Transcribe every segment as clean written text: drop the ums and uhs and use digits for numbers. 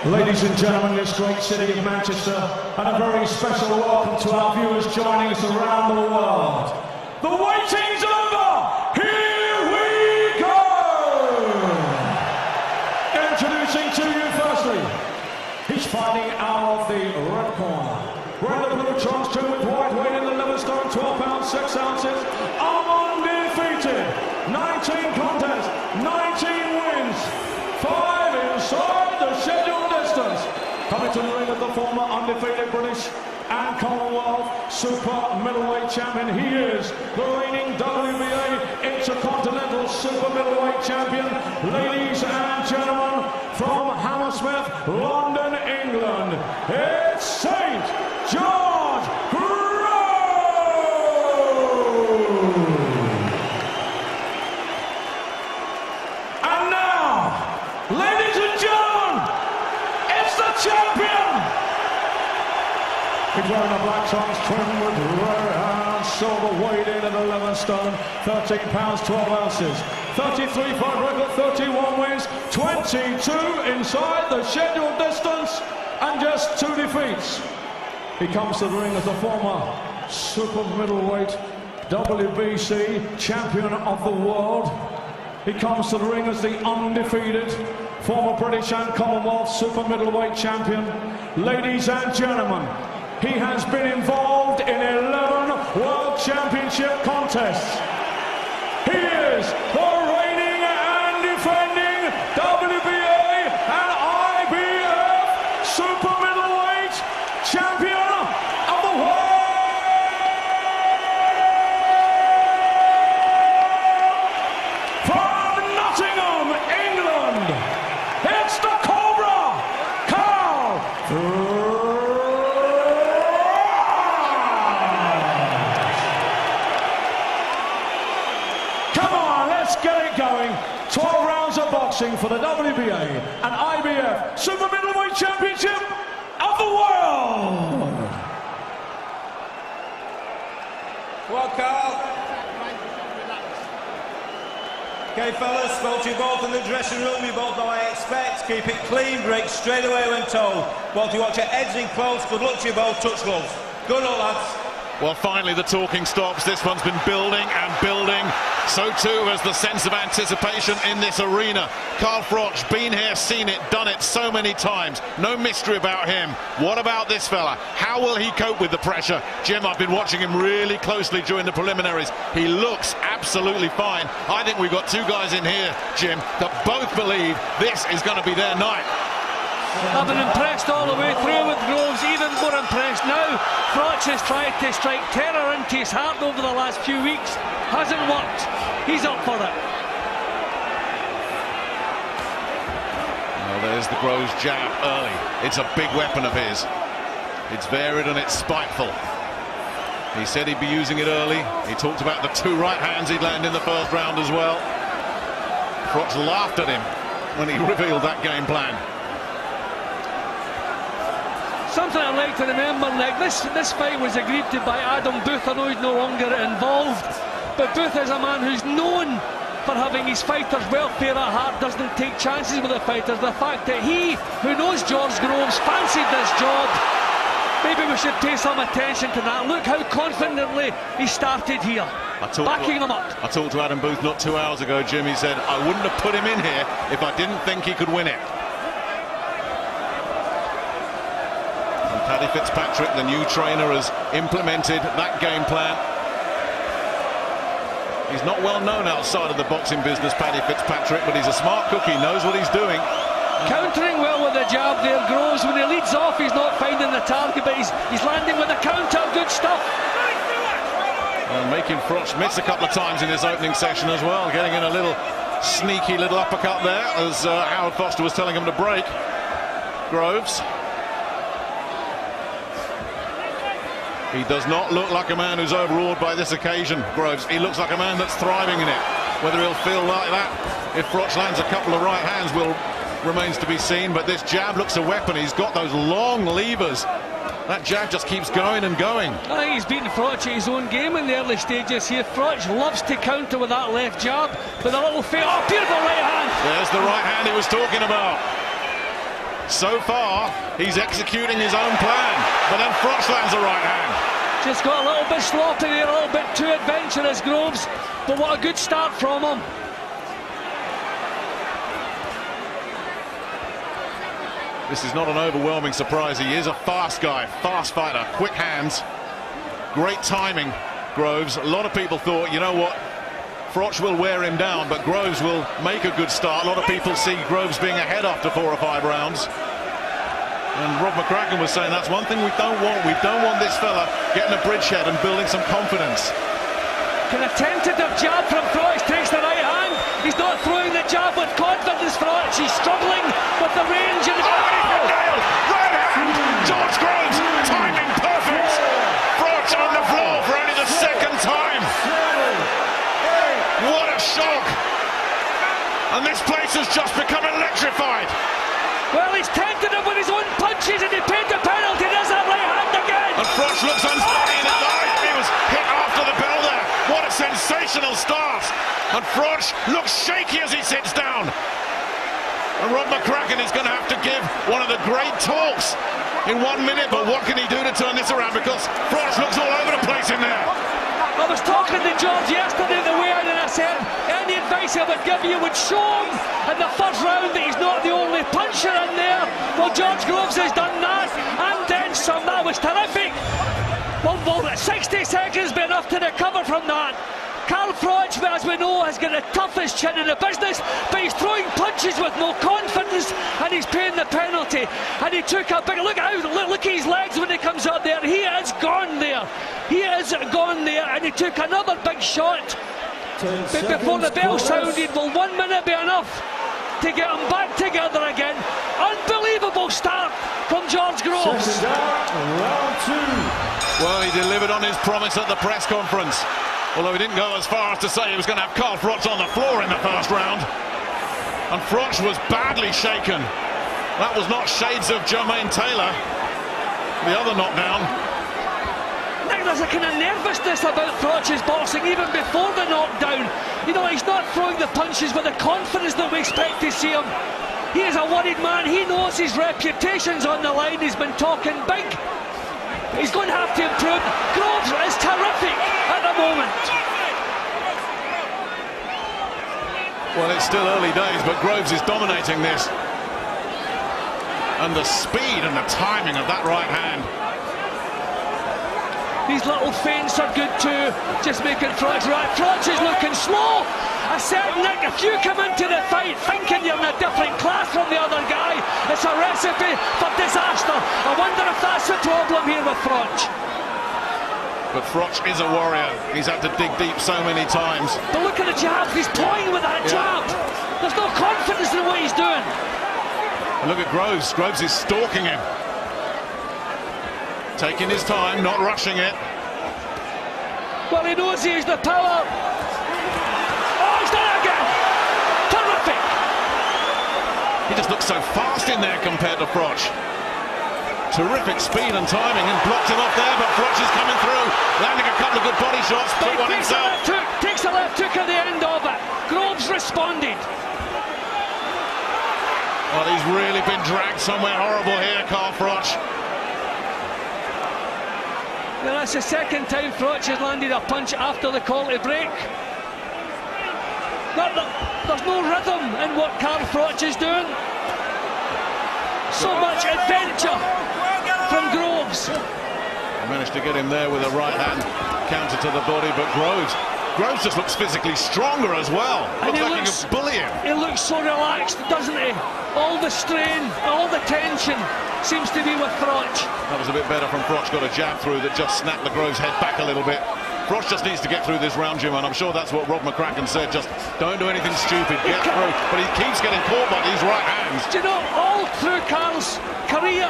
Ladies and gentlemen, this great city of Manchester, and a very special welcome to our viewers joining us around the world. The waiting's over! Here we go! Introducing to you firstly, he's fighting out of the red corner. Wearing the blue trunks, two with white, weight in the Livingstone, 12 pounds, 6 ounces, undefeated, 19 contests, 19 wins, 5 inside the scheduled distance. Coming to the ring with the former undefeated British and Commonwealth super middleweight champion. He is the reigning WBA Intercontinental Super Middleweight Champion. Ladies and gentlemen, from Hammersmith, London, England, it's St. George Grouvsa! And now, ladies and gentlemen, it's the champion! He's wearing a black trunks trimmed with red and silver, weighed in at 11 stone, 13 pounds, 12 ounces. 33 fight record, 31 wins, 22 inside the scheduled distance, and just 2 defeats. He comes to the ring as the former super middleweight WBC champion of the world. He comes to the ring as the undefeated former British and Commonwealth super middleweight champion. Ladies and gentlemen, he has been involved in 11 World Championship contests. He is the reigning and defending WBA and IBF super middleweight champion of the world! From Nottingham, England, it's the Cobra, Karl Get it going. 12 rounds of boxing for the WBA and IBF Super Middleweight Championship of the world. Well, Carl. Okay, fellas, spoke to you both in the dressing room. You both know I expect. Keep it clean, break straight away when told. Both you watch your heads in close. Good luck to you both. Touch gloves. Good luck, lads. Well, finally the talking stops. This one's been building and building. So too has the sense of anticipation in this arena. Karl Froch, been here, seen it, done it so many times. No mystery about him. What about this fella? How will he cope with the pressure? Jim, I've been watching him really closely during the preliminaries. He looks absolutely fine. I think we've got two guys in here, Jim, that both believe this is going to be their night. I've been impressed all the way through with Groves, even more impressed now. Froch has tried to strike terror into his heart over the last few weeks. Hasn't worked. He's up for it. Well, there's the Groves jab early. It's a big weapon of his. It's varied and it's spiteful. He said he'd be using it early. He talked about the 2 right hands he'd land in the first round as well. Froch laughed at him when he revealed that game plan. Something I'd like to remember, Nick, this fight was agreed to by Adam Booth. I know he's no longer involved, but Booth is a man who's known for having his fighters' welfare at heart, doesn't take chances with the fighters. The fact that he, who knows George Groves, fancied this job, maybe we should pay some attention to that. Look how confidently he started here, backing him up. I talked to Adam Booth not 2 hours ago, Jim. He said, I wouldn't have put him in here if I didn't think he could win it. Paddy Fitzpatrick, the new trainer, has implemented that game plan. He's not well known outside of the boxing business, Paddy Fitzpatrick, but he's a smart cookie, knows what he's doing. Countering well with the jab there, Groves. When he leads off, he's not finding the target, but he's landing with the counter. Good stuff. And making Froch miss a couple of times in this opening session as well, getting in a little sneaky little uppercut there, as Howard Foster was telling him to break. Groves. He does not look like a man who's overawed by this occasion, Groves. He looks like a man that's thriving in it. Whether he'll feel like that if Froch lands a couple of right hands remains to be seen, but this jab looks a weapon. He's got those long levers. That jab just keeps going and going. I think he's beaten Froch at his own game in the early stages here. Froch loves to counter with that left jab, with a little fail. Oh, beautiful right hand! There's the right hand he was talking about. So far, he's executing his own plan, but then Froch lands a right hand. Just got a little bit sloppy there, a little bit too adventurous, Groves, but what a good start from him. This is not an overwhelming surprise. He is a fast guy, fast fighter, quick hands, great timing, Groves. A lot of people thought, you know what, Froch will wear him down, but Groves will make a good start. A lot of people see Groves being ahead after 4 or 5 rounds. And Rob McCracken was saying that's one thing we don't want. We don't want this fella getting a bridgehead and building some confidence. Can a tentative jab from Froch, takes the right hand. He's not throwing the jab with confidence, Froch. He's struggling with the range and the nailed! Right hand! George Groves, timing perfect! Froch on the floor for only the 2nd time. What a shock! And this place has just become electrified. Well, he's tentative with his own punches and he paid the penalty. There's that right hand again. And Froch looks unsteady in his eyes. He was hit after the bell there. What a sensational start. And Froch looks shaky as he sits down. And Rob McCracken is going to have to give one of the great talks in 1 minute. But what can he do to turn this around? Because Froch looks all over the place in there. I was talking to George yesterday the way and I said any advice I would give you would show him in the first round that he's not the only puncher in there. Well, George Groves has done that and then some. That was terrific. Well, 60 seconds be enough to recover from that. Karl Froch, as we know, has got the toughest chin in the business, but he's throwing punches with no confidence and he's paying the penalty. And he took a big look out, look at his legs when he comes up there. He is gone there. He is gone there, and he took another big shot. But before the bell sounded, will 1 minute be enough to get him back together again? Unbelievable start from George Groves. Round 2. Well, he delivered on his promise at the press conference. Although he didn't go as far as to say he was going to have Karl Froch on the floor in the first round. And Froch was badly shaken. That was not shades of Jermaine Taylor, the other knockdown. Nick, there's a kind of nervousness about Froch's boxing even before the knockdown. You know, he's not throwing the punches with the confidence that we expect to see him. He is a worried man. He knows his reputation's on the line. He's been talking big. He's going to have to improve. Groves is terrific at the moment. Well, it's still early days, but Groves is dominating this. And the speed and the timing of that right hand. These little feints are good too, just making Froch right. Froch is looking slow. I said, Nick, if you come into the fight thinking you're in a different class from the other guy, it's a recipe for disaster. I wonder if that's the problem here with Froch. But Froch is a warrior. He's had to dig deep so many times. But look at the jab, he's toying with that jab. There's no confidence in what he's doing. And look at Groves. Groves is stalking him. Taking his time, not rushing it. Well, he knows he has the power. Oh, he's done it again! Terrific! He just looks so fast in there compared to Froch. Terrific speed and timing, and blocked him off there, but Froch is coming through, landing a couple of good body shots, took one himself. Takes a left hook at the end of it. Groves responded. Well, he's really been dragged somewhere horrible here, Karl Froch. Well, that's the second time Froch has landed a punch after the call to break. There's no rhythm in what Karl Froch is doing. So much adventure from Groves. He managed to get him there with a right hand counter to the body, but Groves just looks physically stronger as well. Looks like he can bully him. He looks so relaxed, doesn't he? All the strain, all the tension seems to be with Froch. That was a bit better from Froch. Got a jab through that just snapped the Groves head back a little bit. Froch just needs to get through this round, Jim, and I'm sure that's what Rob McCracken said. Just don't do anything stupid, get through. But he keeps getting caught by these right hands. Do you know, all through Karl's career,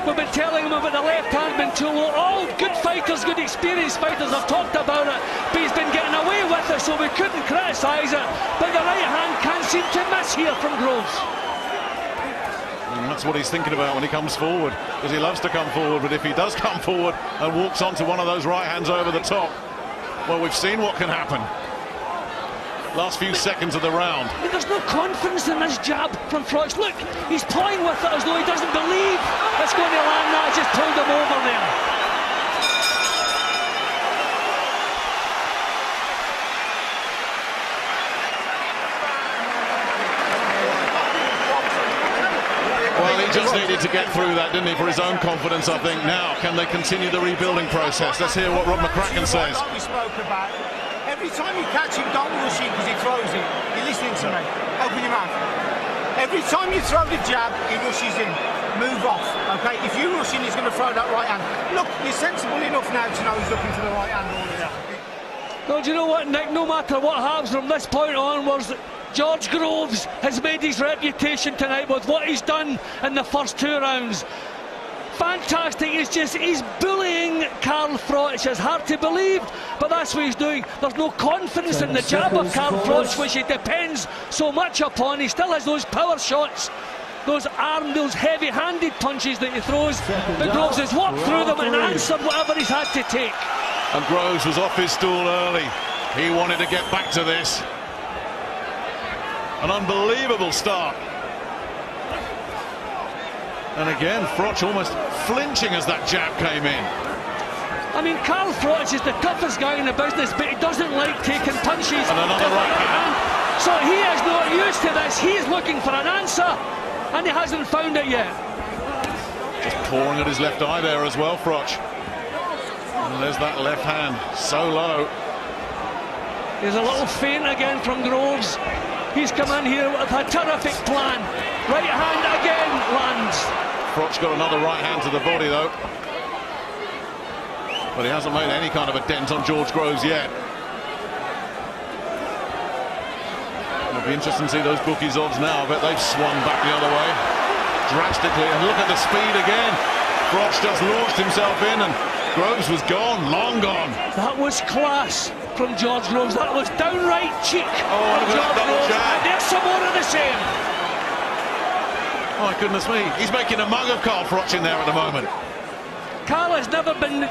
we've been telling him about the left hand being too low. All good fighters, good experienced fighters have talked about it, but he's been getting away with it, so we couldn't criticise it. But the right hand can't seem to miss here from Groves. And that's what he's thinking about when he comes forward, because he loves to come forward, but if he does come forward and walks onto one of those right hands over the top, well, we've seen what can happen. last few seconds of the round. I mean, there's no confidence in this jab from Froch. Look, he's toying with it as though he doesn't believe it's going to land. That just pulled him over there. Well, he just needed to get through that, didn't he, for his own confidence, I think. Now, can they continue the rebuilding process? Let's hear what Rob McCracken says. Like we spoke about, every time you catch him, don't rush it because he throws it. You're listening to me. Open your mouth. Every time you throw the jab, he rushes in. Move off, okay? If you rush in, he's going to throw that right hand. Look, you're sensible enough now to know he's looking for the right hand all of that. Well, do you know what, Nick? No matter what happens from this point onwards, George Groves has made his reputation tonight with what he's done in the first 2 rounds. Fantastic. He's bullying Karl Froch. It's hard to believe, but that's what he's doing. There's no confidence in the jab of Karl Froch, which he depends so much upon. He still has those power shots, those heavy-handed punches that he throws, but Groves has walked through them and answered whatever he's had to take. And Groves was off his stool early. He wanted to get back to this. An unbelievable start. And again, Froch almost flinching as that jab came in. I mean, Karl Froch is the toughest guy in the business, but he doesn't like taking punches. And another right hand. So he is not used to this. He's looking for an answer, and he hasn't found it yet. Just pouring at his left eye there as well, Froch. And there's that left hand, so low. There's a little feint again from Groves. He's come in here with a terrific plan. Right hand again lands. Froch got another right hand to the body though. But he hasn't made any kind of a dent on George Groves yet. It'll be interesting to see those bookies' odds now. I bet they've swung back the other way drastically. And look at the speed again. Froch just launched himself in and Groves was gone, long gone. That was class from George Groves. That was downright cheek. Oh, look at that double jab. There's some more of the same. Oh, my goodness me. He's making a mug of Karl Froch in there at the moment. Karl has never been the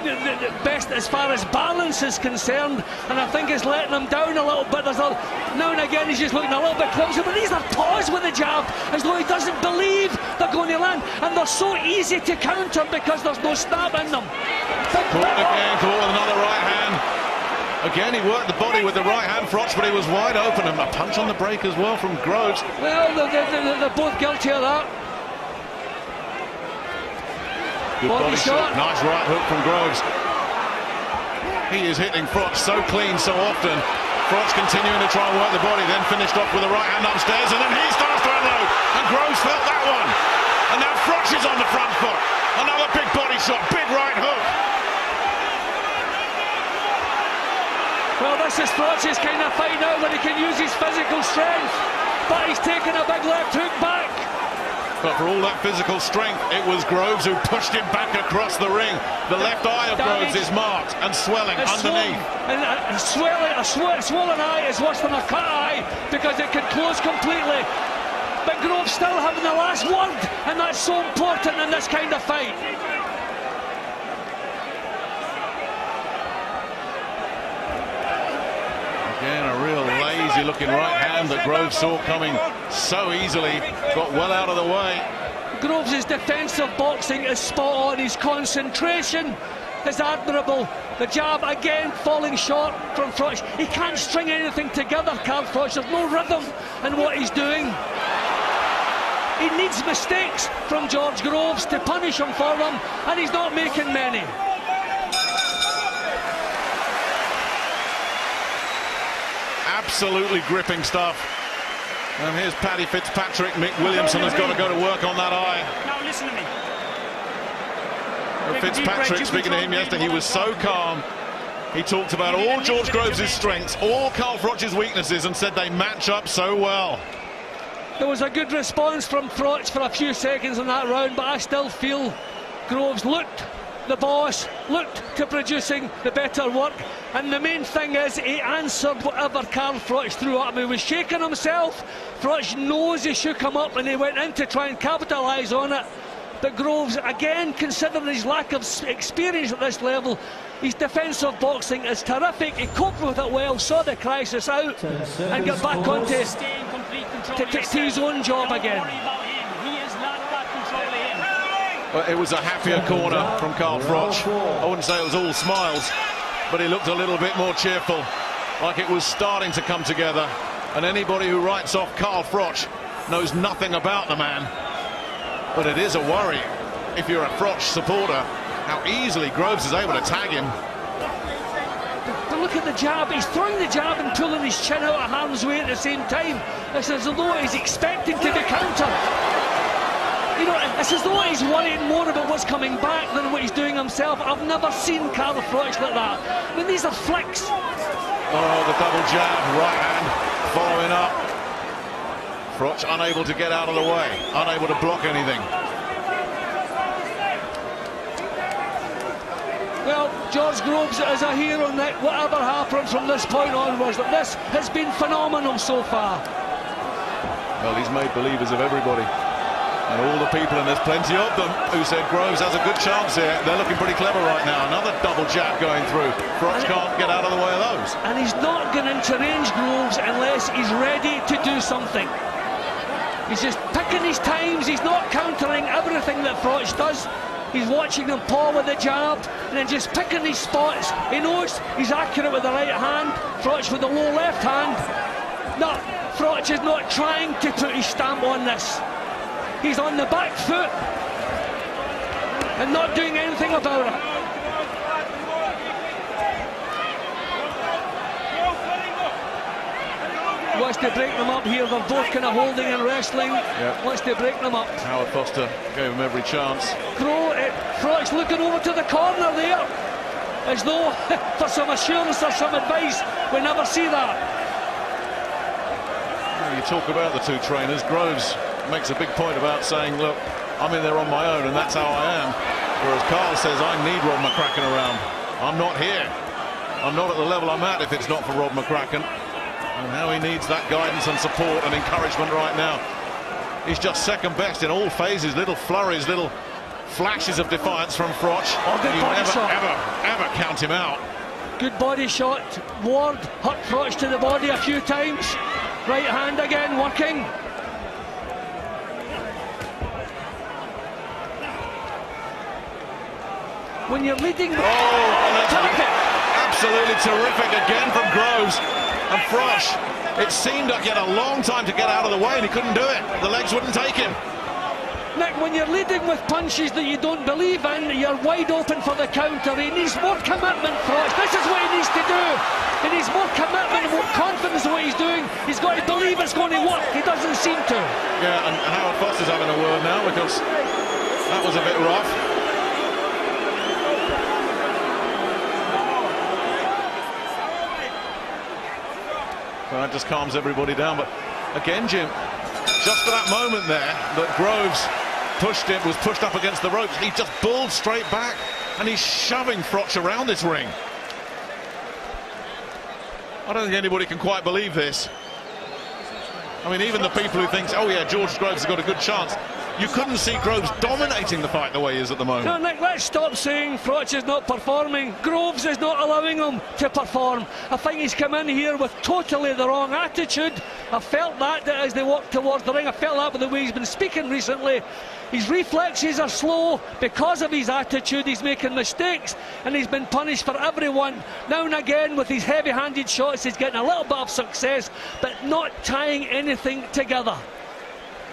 best as far as balance is concerned, and I think it's letting him down a little bit. Now and again he's just looking a little bit clumsy, but these are paws with the jab, as though he doesn't believe they're going to land, and they're so easy to counter because there's no snap in them. Caught again, caught with another right hand. Again, he worked the body with the right hand, Froch, but he was wide open, and a punch on the break as well from Groves. Well, they're both guilty of that. Good body shot. Nice right hook from Groves. He is hitting Froch so clean so often. Froch continuing to try and work the body, then finished off with a right hand upstairs, and then he starts to unload. And Groves felt that one. And now Froch is on the front foot. Another big body shot, big right hook. Well, this is Froch's kind of fight now, where he can use his physical strength, but he's taken a big left hook back. But for all that physical strength, it was Groves who pushed him back across the ring. The left eye of Groves is marked and swelling underneath. And a swollen eye is worse than a cut eye because it can close completely. But Groves still having the last word, and that's so important in this kind of fight. Again, a real lazy-looking right hand that Groves saw coming so easily, got well out of the way. Groves' defensive boxing is spot on. His concentration is admirable. The jab again falling short from Froch. He can't string anything together, Karl Froch. There's no rhythm in what he's doing. He needs mistakes from George Groves to punish him for them, and he's not making many. Absolutely gripping stuff. And here's Paddy Fitzpatrick. Mick Williamson has got to go to work on that eye. Now listen to me. Fitzpatrick, speaking to him yesterday, he was so calm. He talked about all George Groves' strengths, all Karl Froch's weaknesses, and said they match up so well. There was a good response from Froch for a few seconds in that round, but I still feel Groves looked the boss, looked to producing the better work, and the main thing is he answered whatever Karl Froch threw at him. He was shaking himself. Froch knows he shook him up, and he went in to try and capitalise on it, But Groves, again, considering his lack of experience at this level, his defensive boxing is terrific. He coped with it well, saw the crisis out, and got back onto his own job again. Well, it was a happier corner from Karl Froch. I wouldn't say it was all smiles, but he looked a little bit more cheerful, like it was starting to come together. And anybody who writes off Karl Froch knows nothing about the man. But it is a worry, if you're a Froch supporter, how easily Groves is able to tag him. But look at the jab. He's throwing the jab and pulling his chin out of harm's way at the same time. It's as though he's expecting to be countered. You know, it's as though he's worrying more about what's coming back than what he's doing himself. I've never seen Karl Froch like that. I mean, these are flicks. Oh, the double jab, right hand, following up. Froch unable to get out of the way, unable to block anything. Well, George Groves is a hero, Nick. Whatever happens from this point onwards, this has been phenomenal so far. Well, he's made believers of everybody. And all the people, and there's plenty of them, who said Groves has a good chance here. They're looking pretty clever right now. Another double jab going through. Froch can't get out of the way of those. And he's not going to range Groves unless he's ready to do something. He's just picking his times. He's not countering everything that Froch does. He's watching him paw with the jab and then just picking his spots. He knows he's accurate with the right hand. Froch with the low left hand. No, Froch is not trying to put his stamp on this. He's on the back foot and not doing anything about it. Wants to break them up here. They're both kind of holding and wrestling. Yep. Wants to break them up. Howard Foster gave him every chance. Froch looking over to the corner there, as though for some assurance or some advice. We never see that. Well, you talk about the two trainers. Groves makes a big point about saying, look, I'm in there on my own and that's how I am. Whereas Karl says, I need Rob McCracken around. I'm not here. I'm not at the level I'm at if it's not for Rob McCracken. And how he needs that guidance and support and encouragement right now. He's just second best in all phases. Little flurries, little flashes of defiance from Froch. Good body shot. Ever count him out. Good body shot. Ward hurt Froch to the body a few times. Right hand again working. When you're leading... Absolutely terrific again from Groves. And Froch, it seemed like he had a long time to get out of the way and he couldn't do it. The legs wouldn't take him. Nick, when you're leading with punches that you don't believe in, you're wide open for the counter. He needs more commitment, Froch. This is what he needs to do. He needs more commitment and more confidence in what he's doing. He's got to believe it's going to work. He doesn't seem to. Yeah, and Howard Foster's having a word now because that was a bit rough. So that just calms everybody down. But again, Jim, just for that moment there that Groves was pushed up against the ropes, he just bulled straight back and he's shoving Froch around this ring. I don't think anybody can quite believe this. I mean, even the people who think, oh yeah, George Groves has got a good chance, you couldn't see Groves dominating the fight the way he is at the moment. No, Nick, let's stop saying Froch is not performing. Groves is not allowing him to perform. I think he's come in here with totally the wrong attitude. I felt that as they walked towards the ring. I felt that with the way he's been speaking recently. His reflexes are slow because of his attitude. He's making mistakes and he's been punished for everyone. Now and again with his heavy-handed shots, he's getting a little bit of success, but not tying anything together.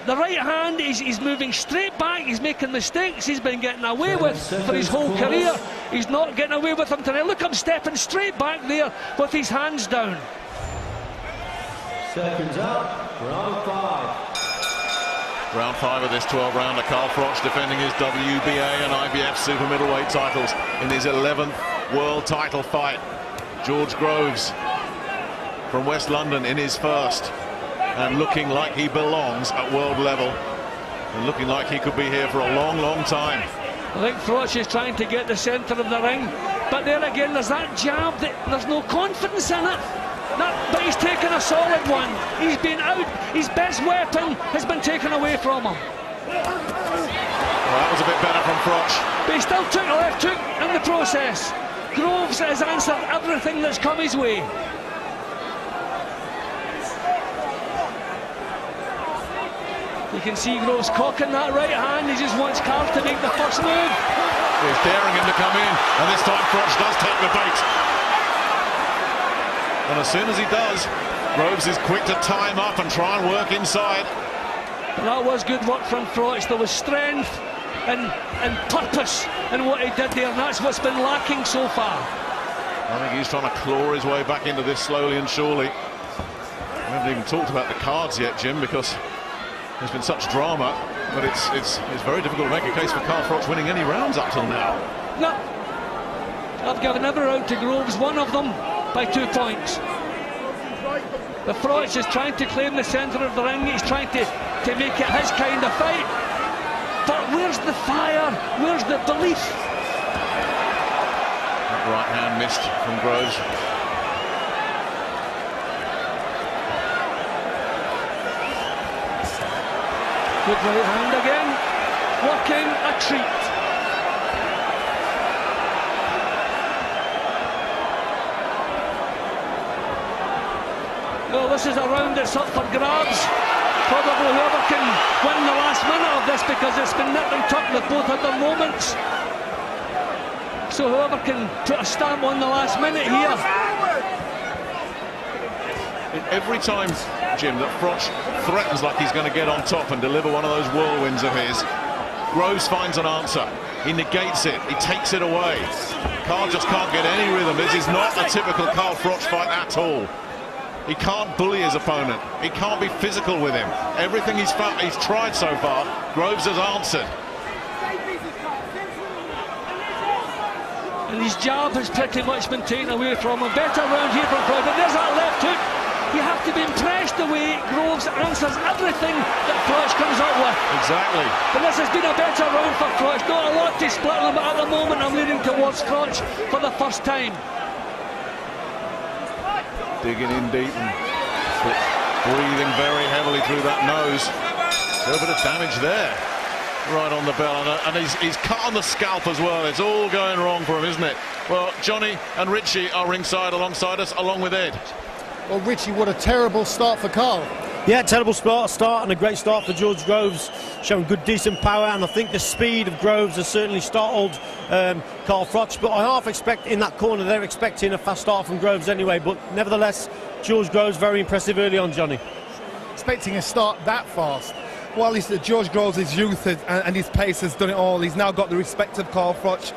The right hand, he's moving straight back, he's making mistakes he's been getting away with for his whole career. He's not getting away with them tonight. Look, I'm stepping straight back there with his hands down. Seconds up, round 5. Round 5 of this 12-rounder. Karl Froch defending his WBA and IBF super middleweight titles in his 11th world title fight. George Groves from West London in his first, and looking like he belongs at world level and looking like he could be here for a long, long time. I think Froch is trying to get the centre of the ring, but there again there's that jab that there's no confidence in it. But he's taken a solid one. He's been out. His best weapon has been taken away from him. Well, that was was a bit better from Froch. But he still took a left hook in the process. Groves has answered everything that's come his way. You can see Groves cocking that right hand. He just wants Karl to make the first move. He's daring him to come in, and this time Froch does take the bait. And as soon as he does, Groves is quick to tie him up and try and work inside. That was good work from Froch. There was strength and purpose in what he did there, and that's what's been lacking so far. I think he's trying to claw his way back into this slowly and surely. We haven't even talked about the cards yet, Jim, because there's been such drama, but it's very difficult to make a case for Karl Froch winning any rounds up till now. No, I've given every round to Groves, one of them by 2 points. The Froch is trying to claim the centre of the ring. He's trying to make it his kind of fight. But where's the fire? Where's the belief? That right hand missed from Groves. Good right hand again. Working a treat. Well, this is a round that's up for grabs. Probably whoever can win the last minute of this, because it's been nip and tuck. They've both had their moments. So whoever can put a stamp on the last minute here. Every time, Jim, that Froch threatens like he's going to get on top and deliver one of those whirlwinds of his, Groves finds an answer. He negates it. He takes it away. Karl just can't get any rhythm. This is not a typical Karl Froch fight at all. He can't bully his opponent. He can't be physical with him. Everything he's tried so far, Groves has answered. And his jab has pretty much been taken away from him. Better round here from Froch, but there's that left hook. You have to be impressed the way Groves answers everything that Froch comes up with. Exactly. But this has been a better round for Froch. Not a lot to split them, but at the moment I'm leaning towards Froch for the first time. Digging in deep and breathing very heavily through that nose. A little bit of damage there. Right on the bell, and he's cut on the scalp as well. It's all going wrong for him, isn't it? Well, Johnny and Richie are ringside alongside us, along with Ed. Well, Richie, what a terrible start for Karl. Yeah, terrible start and a great start for George Groves, showing good, decent power, and I think the speed of Groves has certainly startled Karl Froch. But I half expect in that corner they're expecting a fast start from Groves anyway. But nevertheless, George Groves very impressive early on, Johnny. Expecting a start that fast. Well, George Groves' his youth and his pace has done it all. He's now got the respect of Karl Froch.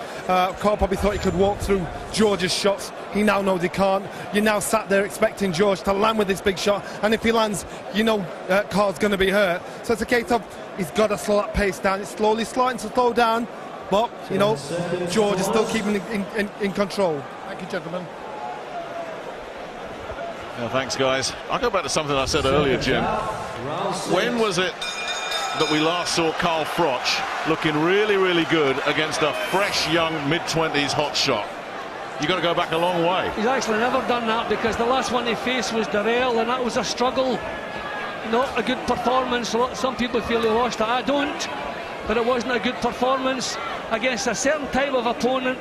Karl probably thought he could walk through George's shots. He now knows he can't. You're now sat there expecting George to land with this big shot, and if he lands, you know Karl's going to be hurt. So it's a case of he's got to slow that pace down. It's slowly starting to slow down, but you know George is still keeping it in control. Thank you, gentlemen. Yeah, thanks, guys. I'll go back to something I said earlier, Jim. When was it that we last saw Karl Froch looking really, really good against a fresh, young, mid-20s hotshot? You've got to go back a long way. He's actually never done that, because the last one he faced was Darrell, and that was a struggle. Not a good performance. Some people feel he lost it. I don't. But it wasn't a good performance against a certain type of opponent.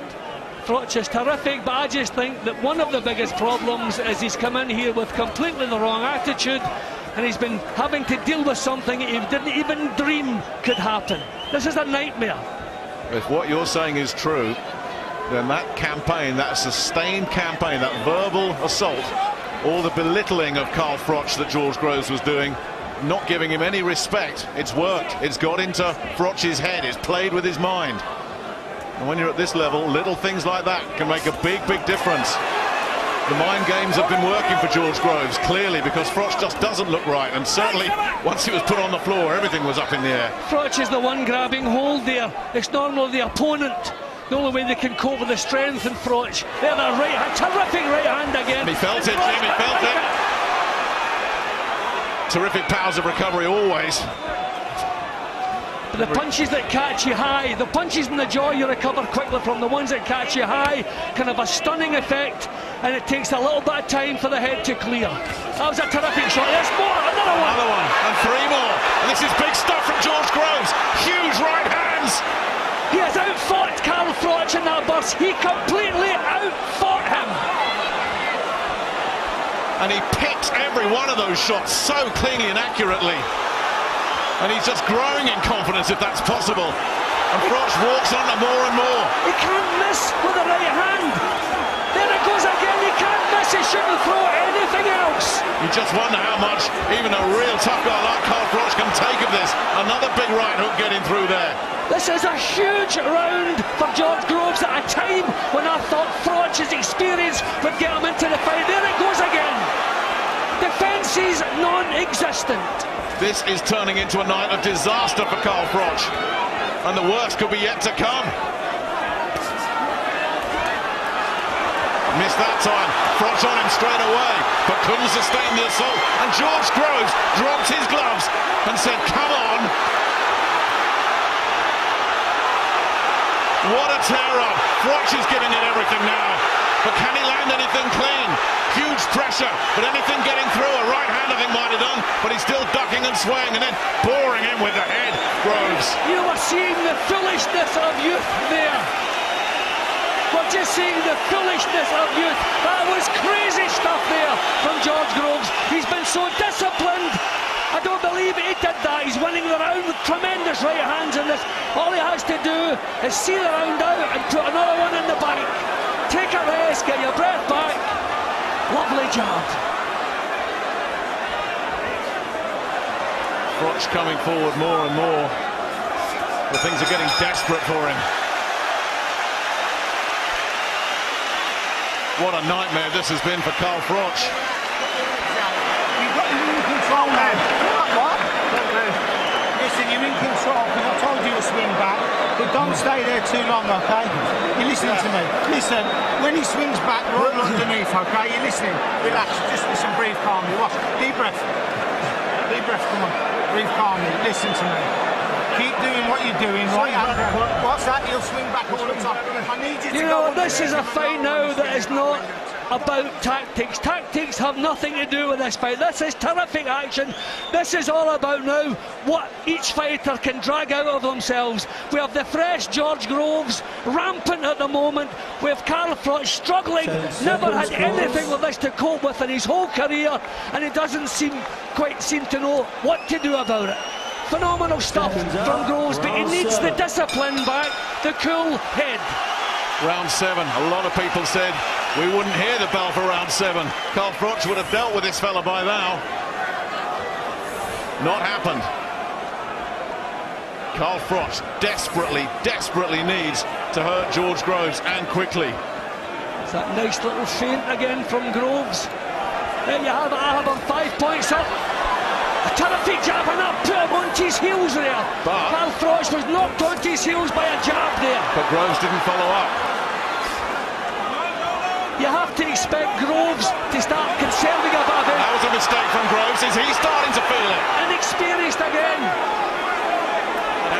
Froch is terrific, but I just think that one of the biggest problems is he's come in here with completely the wrong attitude, and he's been having to deal with something he didn't even dream could happen. This is a nightmare. If what you're saying is true, then that campaign, that sustained campaign, that verbal assault, all the belittling of Karl Froch that George Groves was doing, not giving him any respect, it's worked. It's got into Froch's head. It's played with his mind. And when you're at this level, little things like that can make a big, big difference. The mind games have been working for George Groves, clearly, because Froch just doesn't look right. And certainly, once he was put on the floor, everything was up in the air. Froch is the one grabbing hold there. It's normally the opponent. The only way they can cope with the strength in Froch. There, the right hand, terrific right hand again. He felt it, Jim, he felt it. Terrific powers of recovery always. But the punches that catch you high, the punches in the jaw you recover quickly from. The ones that catch you high can have a stunning effect, and it takes a little bit of time for the head to clear. That was a terrific shot. There's more, another one. Another one, and three more. And this is big stuff from George Groves. Huge right hands. outburst. He completely outfought him. And he picks every one of those shots so cleanly and accurately. And he's just growing in confidence, if that's possible. And Froch walks on to more and more. He can't miss with the right hand. There it goes again. He can't miss. He shouldn't throw anything else. You just wonder how much even a real tough guy like Karl Froch can take of this. Another big right hook getting through there. This is a huge round for George Groves at a time when I thought Froch's experience would get him into the fight. There it goes again. Defence is non-existent. This is turning into a night of disaster for Karl Froch. And the worst could be yet to come. Missed that time. Froch on him straight away, but couldn't sustain the assault. And George Groves dropped his gloves and said, come on. What a tear-up. Froch is giving it everything now. But can he land anything clean? Huge pressure, but anything getting through. A right hand I think might have done, but he's still ducking and swaying and then boring him with the head. Groves. You were seeing the foolishness of youth there. We're just seeing the foolishness of youth. That was crazy stuff there from George Groves. He's been so disciplined. I don't believe he did that. He's winning the round with tremendous right hands in this. All he has to do is see the round out and put another one in the bank. Take a rest, get your breath back. Lovely job. Froch coming forward more and more. The things are getting desperate for him. What a nightmare this has been for Karl Froch. You've got him in control now. What? Listen, you're in control because I told you to swing back, but don't stay there too long, okay? You're listening to me. Listen, when he swings back, roll underneath, okay? You're listening. Relax. Just listen, breathe calmly. Watch. Deep breath. Deep breath, come on. Breathe calmly. Listen to me. Keep doing what you're doing, right? What's that? You'll swing back all the time. I need you to go. This is a fight now that is not about tactics. Tactics have nothing to do with this fight. This is terrific action. This is all about now what each fighter can drag out of themselves. We have the fresh George Groves rampant at the moment. We have Karl Froch struggling, never had anything with this to cope with in his whole career, and he doesn't quite seem to know what to do about it. Phenomenal stuff from Groves, but he needs the discipline back, the cool head. Round 7, a lot of people said we wouldn't hear the bell for round 7. Karl Froch would have dealt with this fella by now. Not happened. Karl Froch desperately needs to hurt George Groves, and quickly. It's that nice little feint again from Groves. There you have it, I have him 5 points up. A terrific jab, and that put him onto his heels there. But Karl Froch was knocked onto his heels by a jab there. But Groves didn't follow up. You have to expect Groves to start conserving a bit of it. That was a mistake from Groves. Is he starting to feel it? Inexperienced again.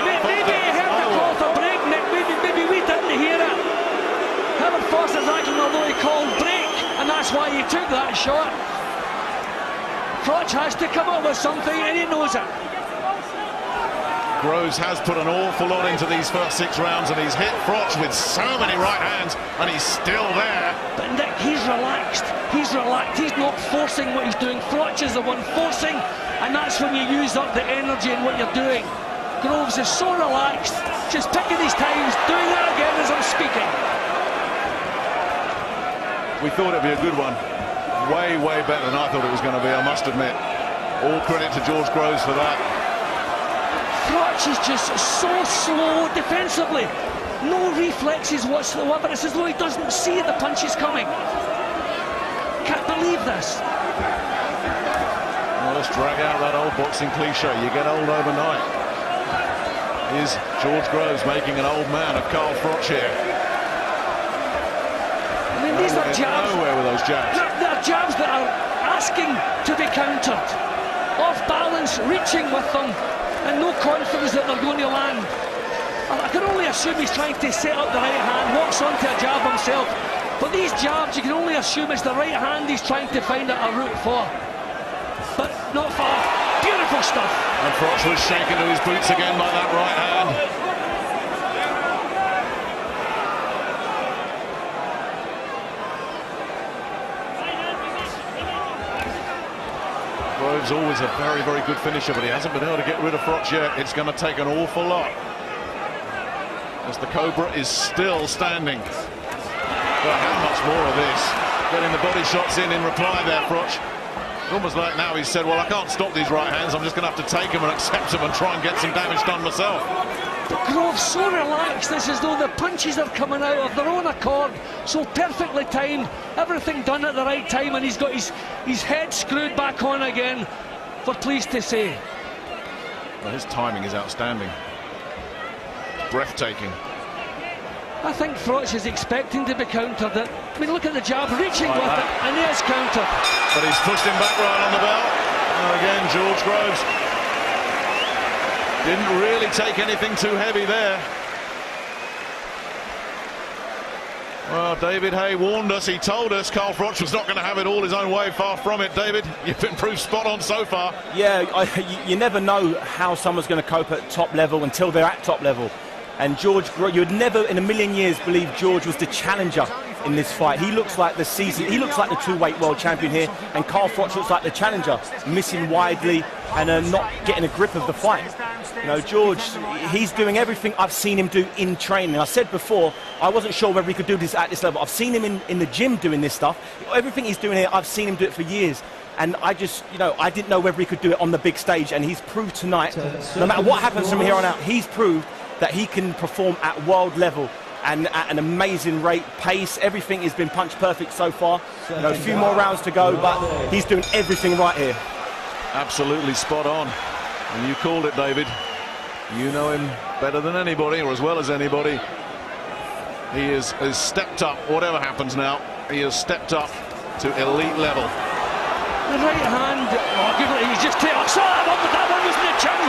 Maybe he heard the call for break, Nick. Maybe we didn't hear it. Herbert Foster's acting although he called break, and that's why he took that shot. Froch has to come up with something, and he knows it. Groves has put an awful lot into these first 6 rounds, and he's hit Froch with so many right hands, and he's still there. But Nick, he's relaxed. He's relaxed. He's not forcing what he's doing. Froch is the one forcing, and that's when you use up the energy in what you're doing. Groves is so relaxed, just picking his times, doing that again as I'm speaking. We thought it'd be a good one. Way better than I thought it was going to be, I must admit. All credit to George Groves for that. Froch is just so slow defensively. No reflexes whatsoever. It's as though he doesn't see the punches coming. Can't believe this. Well, let's drag out that old boxing cliche. You get old overnight. Is George Groves making an old man of Karl Froch here? I mean, these are jabs. Nowhere with those jabs. They're jabs that are asking to be countered. Off balance, reaching with them, and no confidence that they're going to land. I can only assume he's trying to set up the right hand, walks onto a jab himself. But these jabs, you can only assume it's the right hand he's trying to find a route for. But not far. Beautiful stuff. And Froch was shaken to his boots again by that right hand. Groves always a very, very good finisher, but he hasn't been able to get rid of Froch yet. It's going to take an awful lot, as the Cobra is still standing. But how much more of this? Getting the body shots in reply there, Froch. Almost like now he said, well, I can't stop these right hands, I'm just going to have to take them and accept them and try and get some damage done myself. But Groves so relaxed, it's as though the punches are coming out of their own accord, so perfectly timed, everything done at the right time, and he's got his head screwed back on again, we're pleased to say. Well, his timing is outstanding. Breathtaking. I think Froch is expecting to be countered. I mean, look at the jab, reaching with it, and he is countered. But he's pushed him back right on the bell. And again, George Groves didn't really take anything too heavy there. Well, David Hay warned us, he told us Karl Froch was not going to have it all his own way, far from it. David, you've been proved spot on so far. Yeah, you never know how someone's going to cope at top level until they're at top level. And George, you would never in a million years believe George was the challenger in this fight. He looks like the two-weight world champion here, and Karl Froch looks like the challenger, missing widely and not getting a grip of the fight. You know, George, he's doing everything I've seen him do in training. I said before, I wasn't sure whether he could do this at this level. I've seen him in the gym doing this stuff. Everything he's doing here, I've seen him do it for years. And I just, you know, I didn't know whether he could do it on the big stage, and he's proved tonight, no matter what happens from here on out, he's proved that he can perform at world level and at an amazing rate, pace, everything has been punch perfect so far. You know, a few more rounds to go, but he's doing everything right here. Absolutely spot on. And you called it, David. You know him better than anybody, or as well as anybody. He has stepped up, whatever happens now, he has stepped up to elite level. The right hand, arguably, he's just taken. I saw that one, but that one was in the chin.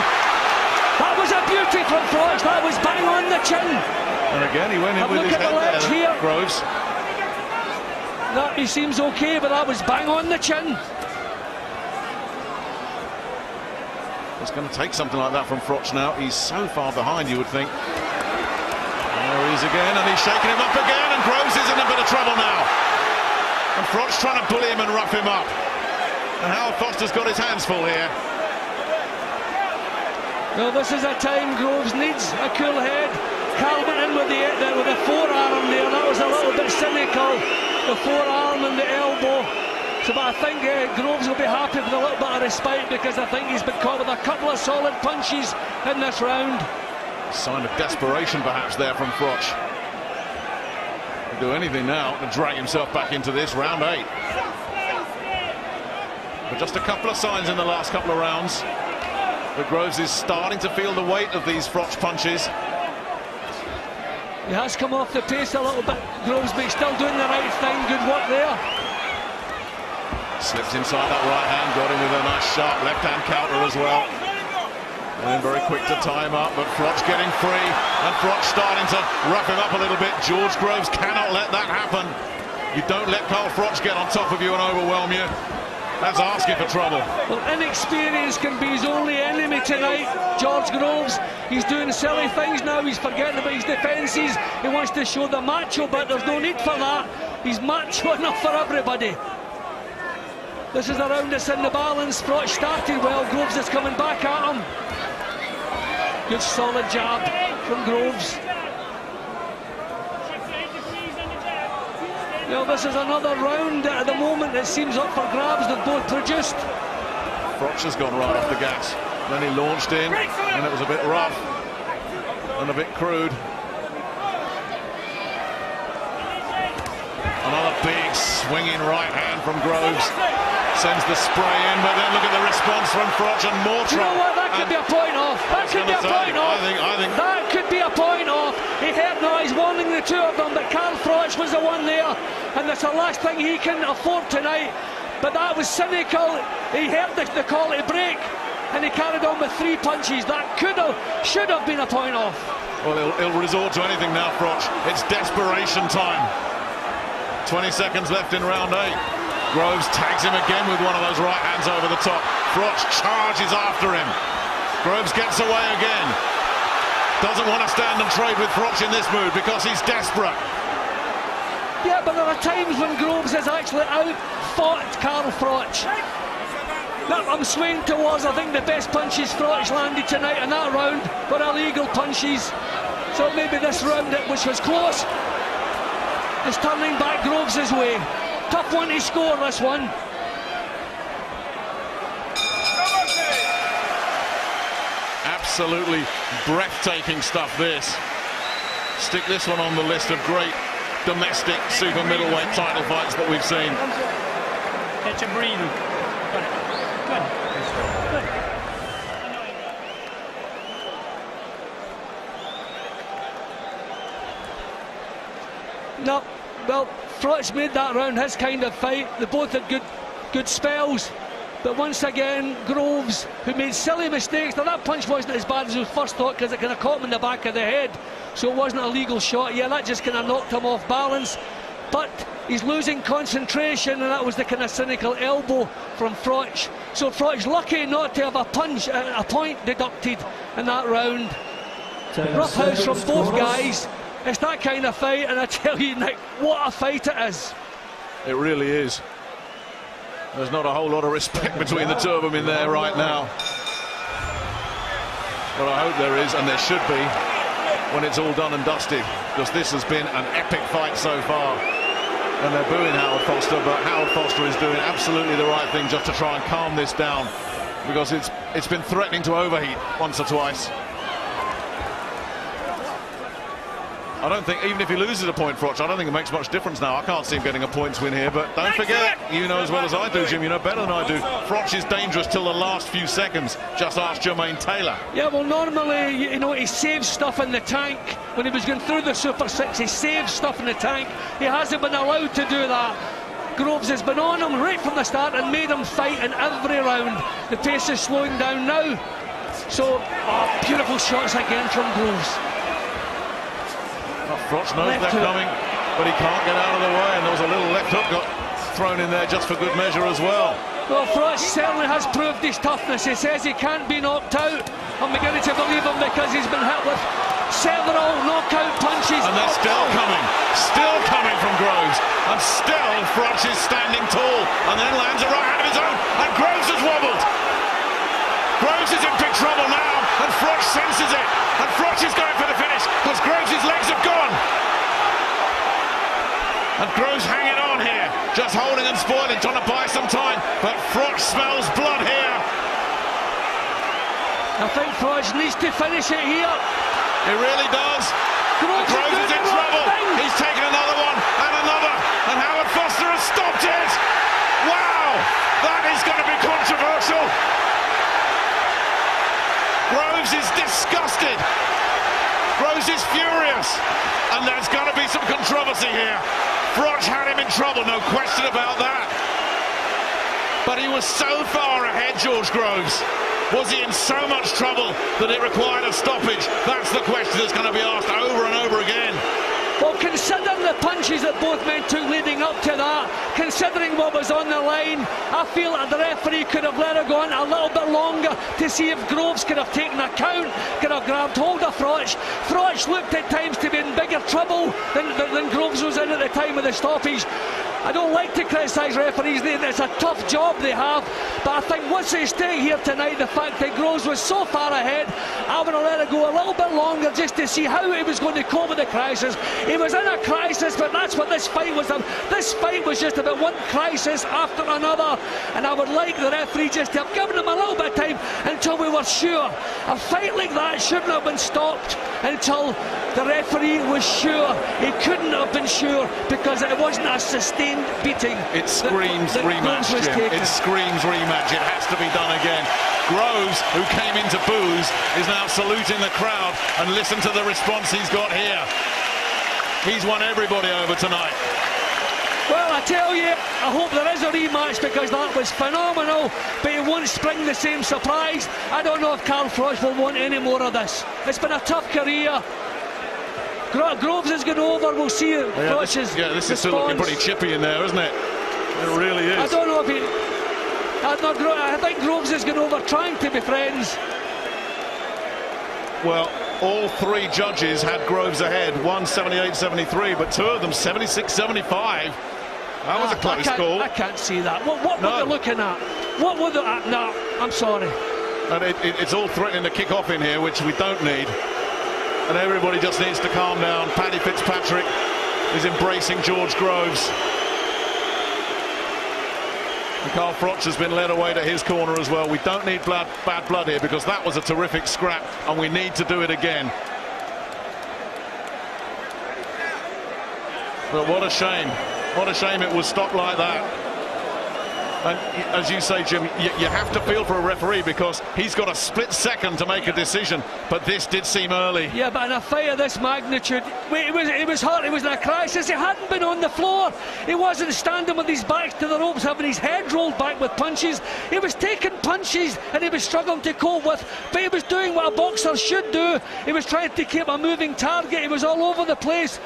That was a beauty from Froch, that was bang on the chin. And again, he went in with his head there, here. Groves. That he seems okay, but that was bang on the chin. It's going to take something like that from Froch now. He's so far behind, you would think. There he is again, and he's shaking him up again, and Groves is in a bit of trouble now. And Froch trying to bully him and rough him up. And Howard Foster's got his hands full here. Well, this is a time Groves needs a cool head. Karl went in with the forearm there. That was a little bit cynical. The forearm and the elbow. So, but I think Groves will be happy with a little bit of respite, because I think he's been caught with a couple of solid punches in this round. Sign of desperation perhaps there from Froch. He'll do anything now to drag himself back into this round 8. But just a couple of signs in the last couple of rounds. But Groves is starting to feel the weight of these Froch punches. He has come off the pace a little bit, Groves, but he's still doing the right thing. Good work there. Slipped inside that right hand, got him with a nice sharp left hand counter as well. And then very quick to time up, but Froch getting free, and Froch starting to rough him up a little bit. George Groves cannot let that happen. You don't let Karl Froch get on top of you and overwhelm you. That's asking for trouble. Well, inexperience can be his only enemy tonight. George Groves, he's doing silly things now. He's forgetting about his defences. He wants to show the macho, but there's no need for that. He's macho enough for everybody. This is a round that's in the balance. Froch started well. Groves is coming back at him. Good solid jab from Groves. Well, this is another round at the moment that seems up for grabs. They've both produced. Froch has gone right off the gas. Then he launched in, and it was a bit rough and a bit crude. Another big swinging right hand from Groves. Sends the spray in, but then look at the response from Froch, and more trouble. You know what? That could be a point off. That could be a point off. I think that could be a point off. He heard noise warning the two of them, but Karl Froch was the one there, and that's the last thing he can afford tonight. But that was cynical. He heard the call to break, and he carried on with 3 punches. That should have been a point off. Well, he'll resort to anything now, Froch. It's desperation time. 20 seconds left in round 8. Groves tags him again with one of those right hands over the top. Froch charges after him. Groves gets away again. Doesn't want to stand and trade with Froch in this mood because he's desperate. Yeah, but there are times when Groves has actually out-fought Karl Froch. I'm swaying towards, I think, the best punches Froch landed tonight in that round were illegal punches. So maybe this round, which was close, is turning back Groves' way. Tough one to score, this one. Absolutely breathtaking stuff, this. Stick this one on the list of great domestic super middleweight title fights that we've seen. Catch a breathe. No, well, Froch made that round his kind of fight. They both had good spells. But once again, Groves, who made silly mistakes. Now, that punch wasn't as bad as we first thought because it kind of caught him in the back of the head. So it wasn't a legal shot. Yeah, that just kind of knocked him off balance. But he's losing concentration, and that was the kind of cynical elbow from Froch. So Froch lucky not to have a point deducted in that round. Rough house from both guys. It's that kind of fight, and I tell you, Nick, what a fight it is. It really is. There's not a whole lot of respect between the two of them in there right now. But I hope there is, and there should be, when it's all done and dusted, because this has been an epic fight so far. And they're booing Howard Foster, but Howard Foster is doing absolutely the right thing just to try and calm this down, because it's been threatening to overheat once or twice. I don't think, even if he loses a point, Froch, I don't think it makes much difference now. I can't see him getting a points win here, but don't forget, you know as well as I do, Jim, you know better than I do, Froch is dangerous till the last few seconds. Just ask Jermaine Taylor. Yeah, well, normally, you know, he saves stuff in the tank. When he was going through the Super 6, he saved stuff in the tank. He hasn't been allowed to do that. Groves has been on him right from the start and made him fight in every round. The pace is slowing down now. So, beautiful shots again from Groves. Froch knows they're coming, but he can't get out of the way, and there was a little left hook got thrown in there just for good measure as well. Well, Froch certainly has proved his toughness. He says he can't be knocked out. I'm beginning to believe him because he's been hit with several knockout punches. And they're still coming from Groves, and still Froch is standing tall, and then lands a right hand of his own, and Groves has wobbled. Groves is in big trouble now, and Froch senses it, and Froch is going for the finish, because Groves' legs have gone. And Groves hanging on here, just holding and spoiling, trying to buy some time, but Froch smells blood here. I think Froch needs to finish it here. It really does. Groves is in trouble. He's taken another one, and Howard Foster has stopped it. Wow, that is going to be controversial. Groves is disgusted. Groves is furious, and there's got to be some controversy here. Froch had him in trouble, no question about that. But he was so far ahead, George Groves. Was he in so much trouble that it required a stoppage? That's the question that's going to be asked over and over again. Well, considering the punches that both men took leading up to that, considering what was on the line, I feel that the referee could have let it go on a little bit longer to see if Groves could have taken a count, could have grabbed hold of Froch. Froch looked at times to be in bigger trouble than Groves was in at the time of the stoppage. I don't like to criticise referees, it's a tough job they have, but I think what's at stake here tonight, the fact that Groves was so far ahead, I would have let it go a little bit longer just to see how he was going to cope with the crisis. He was in a crisis, but that's what this fight was. This fight was just about one crisis after another, and I would like the referee just to have given him a little bit of time until we were sure. A fight like that shouldn't have been stopped until the referee was sure. He couldn't have been sure because it wasn't a sustained beating. It screams rematch, Jim. It screams rematch. It has to be done again. Groves, who came into booze, is now saluting the crowd, and listen to the response he's got here. He's won everybody over tonight. Well, I tell you, I hope there is a rematch because that was phenomenal, but it won't spring the same surprise. I don't know if Karl Froch will want any more of this. It's been a tough career. Groves is going over, we'll see Froch's this is still looking pretty chippy in there, isn't it? It really is. I don't know if he... I think Groves is going over trying to be friends. Well, all three judges had Groves ahead, one 78-73, but two of them 76-75. That was a close call. I can't see that. What were they looking at? What were they at? No, I'm sorry. And it's all threatening to kick off in here, which we don't need. And everybody just needs to calm down. Paddy Fitzpatrick is embracing George Groves. And Karl Froch has been led away to his corner as well. We don't need bad blood here, because that was a terrific scrap, and we need to do it again. But what a shame. What a shame it was stopped like that. And as you say, Jim, you have to feel for a referee, because he's got a split second to make a decision, but this did seem early. Yeah, but in a fight of this magnitude, it was hurt, it was in a crisis. He hadn't been on the floor. He wasn't standing with his back to the ropes, having his head rolled back with punches. He was taking punches and he was struggling to cope with, but he was doing what a boxer should do. He was trying to keep a moving target. He was all over the place.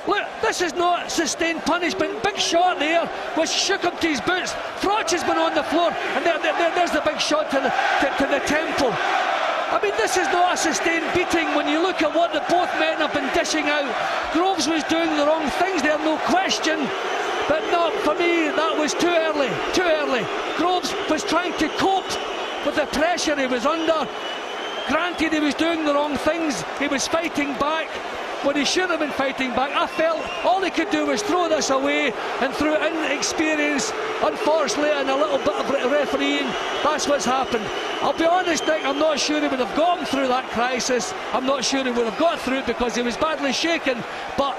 Look, this is not sustained punishment. Big shot there, which shook him to his boots. Froch has been on the floor, and there's the big shot to the temple. I mean, this is not a sustained beating when you look at what the both men have been dishing out. Groves was doing the wrong things there, no question. But no, for me, that was too early, too early. Groves was trying to cope with the pressure he was under. Granted, he was doing the wrong things. He was fighting back when he should have been fighting back. I felt all he could do was throw this away, and through inexperience, unfortunately, and a little bit of refereeing, that's what's happened. I'll be honest, Nick, I'm not sure he would have gotten through that crisis. I'm not sure he would have got through it, because he was badly shaken, but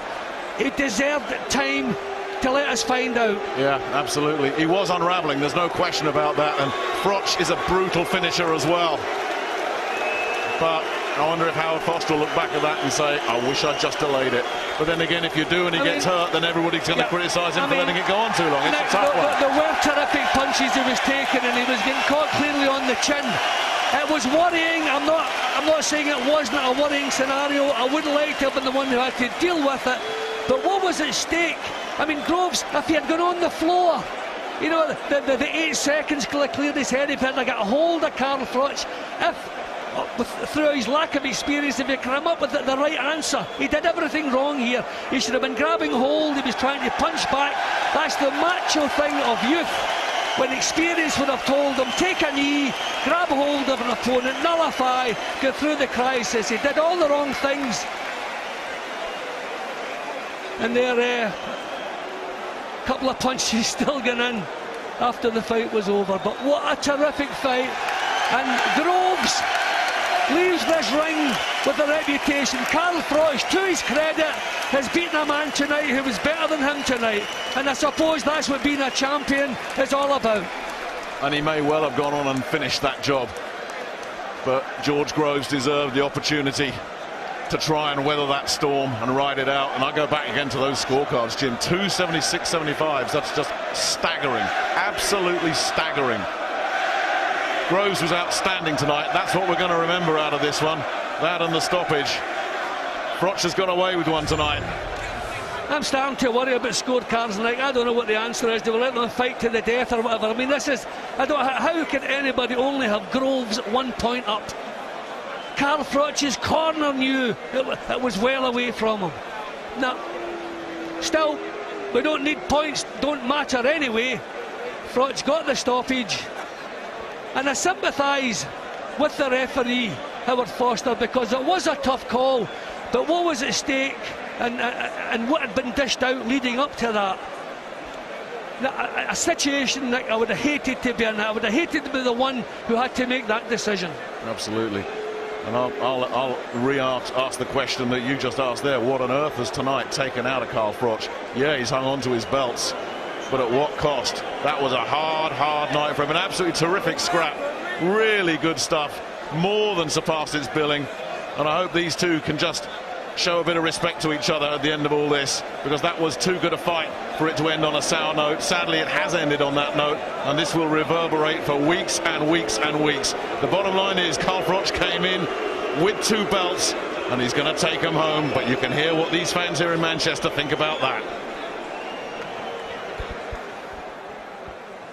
he deserved time to let us find out. Yeah, absolutely. He was unravelling, there's no question about that, and Froch is a brutal finisher as well. But I wonder if Howard Foster will look back at that and say, I wish I'd just delayed it. But then again, if you do and he gets hurt, then everybody's going to criticise him for letting it go on too long. It's a tough one. There were terrific punches he was taking, and he was getting caught clearly on the chin. It was worrying. I'm not saying it wasn't a worrying scenario. I wouldn't like to have been the one who had to deal with it. But what was at stake? I mean, Groves, if he had gone on the floor, you know, the 8 seconds cleared his head, if he had got a hold of Karl Froch, through his lack of experience, if he come up with the right answer. He did everything wrong here. He should have been grabbing hold. He was trying to punch back. That's the macho thing of youth, when experience would have told him, take a knee, grab hold of an opponent, nullify, go through the crisis. He did all the wrong things, and there couple of punches still going in after the fight was over. But what a terrific fight, and Groves leaves this ring with a reputation. Karl Froch, to his credit, has beaten a man tonight who was better than him tonight, and I suppose that's what being a champion is all about. And he may well have gone on and finished that job, but George Groves deserved the opportunity to try and weather that storm and ride it out. And I go back again to those scorecards, Jim. 2 76-75s, that's just staggering, absolutely staggering. Groves was outstanding tonight. That's what we're going to remember out of this one. That and the stoppage. Froch has got away with one tonight. I'm starting to worry about scorecards, like I don't know what the answer is. Do we let them fight to the death or whatever? I mean, this is, how could anybody only have Groves 1 point up? Karl Froch's corner knew it was well away from him. Now, still, we don't need points, don't matter anyway. Froch got the stoppage. And I sympathise with the referee, Howard Foster, because it was a tough call, but what was at stake and what had been dished out leading up to that? A situation that I would have hated to be in. I would have hated to be the one who had to make that decision. Absolutely. And I'll re-ask the question that you just asked there. What on earth has tonight taken out of Karl Froch? Yeah, he's hung on to his belts, but at what cost? That was a hard night for him. An absolutely terrific scrap. Really good stuff. More than surpassed its billing. And I hope these two can just show a bit of respect to each other at the end of all this, because that was too good a fight for it to end on a sour note. Sadly, it has ended on that note, and this will reverberate for weeks and weeks and weeks. The bottom line is Karl Froch came in with 2 belts, and he's going to take them home, but you can hear what these fans here in Manchester think about that.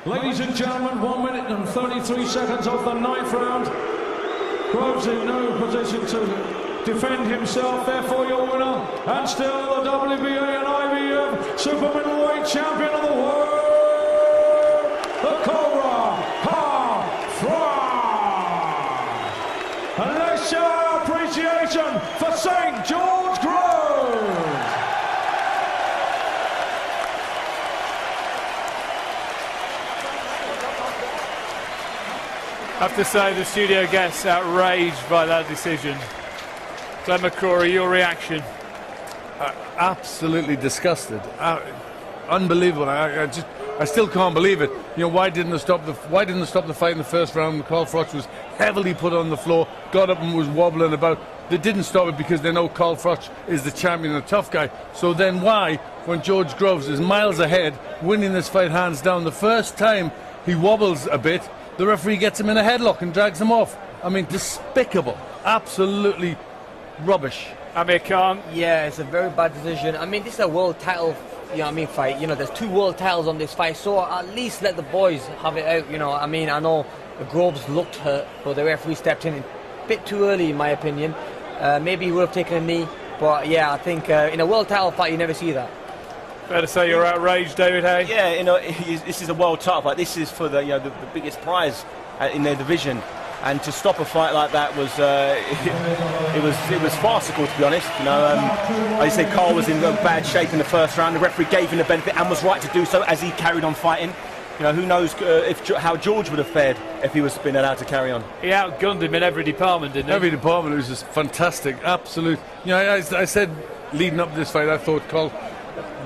Ladies and gentlemen, 1 minute and 33 seconds of the 9th round. Groves in no position to defend himself, therefore your winner, and still the WBA and IBF super middleweight champion of the world, the Cobra, Karl Froch. And let's show our appreciation for St. George Groves. I have to say the studio guests outraged by that decision. Glenn McCrory, your reaction? Absolutely disgusted. Unbelievable. I still can't believe it. You know, why didn't they stop the fight in the first round? Karl Froch was heavily put on the floor, got up and was wobbling about. They didn't stop it because they know Karl Froch is the champion and a tough guy. So then why, when George Groves is miles ahead, winning this fight hands down, the first time he wobbles a bit, the referee gets him in a headlock and drags him off? I mean, despicable. Absolutely rubbish. Amir Khan? Yeah, it's a very bad decision. I mean, this is a world title, you know what I mean, fight. You know, there's 2 world titles on this fight, so at least let the boys have it out, you know. I mean, I know Groves looked hurt, but the referee stepped in a bit too early, in my opinion. Maybe he would have taken a knee, but yeah, I think in a world title fight, you never see that. Fair to say you're outraged, David Hay? Yeah, you know, this is a world title fight. This is for the biggest prize in their division, and to stop a fight like that was it was farcical, to be honest. You know, like you said, Karl was in bad shape in the first round. The referee gave him the benefit and was right to do so as he carried on fighting. You know, who knows how George would have fared if he was been allowed to carry on. He outgunned him in every department, didn't he? Every department. It was just fantastic, absolute. You know, I said leading up to this fight, I thought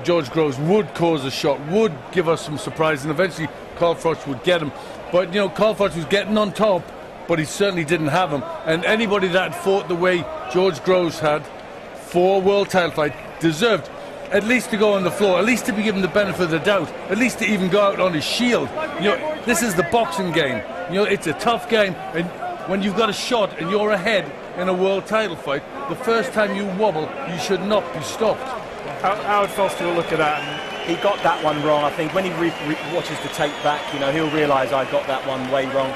George Groves would cause a shot, would give us some surprise, and eventually Karl Froch would get him. But, you know, Karl Froch was getting on top, but he certainly didn't have him. And anybody that fought the way George Groves had for a world title fight deserved at least to go on the floor, at least to be given the benefit of the doubt, at least to even go out on his shield. You know, this is the boxing game. You know, it's a tough game, and when you've got a shot and you're ahead in a world title fight, the first time you wobble, you should not be stopped. Howard Foster will look at that. He got that one wrong. I think when he watches the tape back, you know, he'll realise I got that one way wrong.